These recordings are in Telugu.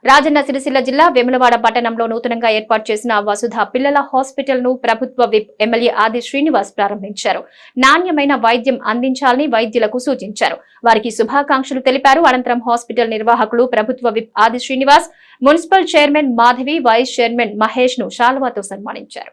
రాజన్న సిరిసిల్ల జిల్లా వేములవాడ పట్టణంలో నూతనంగా ఏర్పాటు చేసిన వసుధ పిల్లల హాస్పిటల్ ను ప్రభుత్వ విప్ ఎమ్మెల్యే ఆది శ్రీనివాస్ ప్రారంభించారు. నాణ్యమైన వైద్యం అందించాలని వైద్యులకు సూచించారు. వారికి శుభాకాంక్షలు తెలిపారు. అనంతరం హాస్పిటల్ నిర్వాహకులు ప్రభుత్వ whip Adi Srinivas, municipal chairman Madhavi, vice chairman Mahesh ను శాలువాతో సన్మానించారు.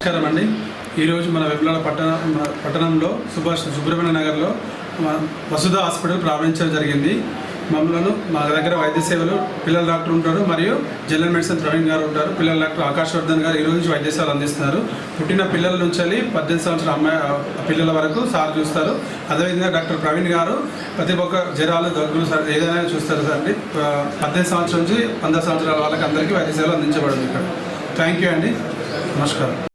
నమస్కారం అండి. ఈరోజు మన వేములవాడ పట్టణంలో సుబ్రహ్మణ్య నగర్లో వసుధ హాస్పిటల్ ప్రారంభించడం జరిగింది. మా దగ్గర వైద్య సేవలు పిల్లల డాక్టర్ ఉంటారు మరియు జనరల్ మెడిసిన్ ప్రవీణ్ గారు ఉంటారు. పిల్లల డాక్టర్ ఆకాశవర్ధన్ గారు ఈరోజు నుంచి వైద్య సేవలు అందిస్తున్నారు. పుట్టిన పిల్లల నుంచి 18 సంవత్సరాల అమ్మాయి పిల్లల వరకు సార్ చూస్తారు. అదేవిధంగా డాక్టర్ ప్రవీణ్ గారు ప్రతి ఒక్క జ్వరాలు, దగ్గులు ఏదైనా చూస్తారు సార్ అండి. 18 సంవత్సరాల నుంచి 100 సంవత్సరాల వాళ్ళకి అందరికీ వైద్య సేవలు అందించబడింది ఇక్కడ. థ్యాంక్ యూ అండి. నమస్కారం.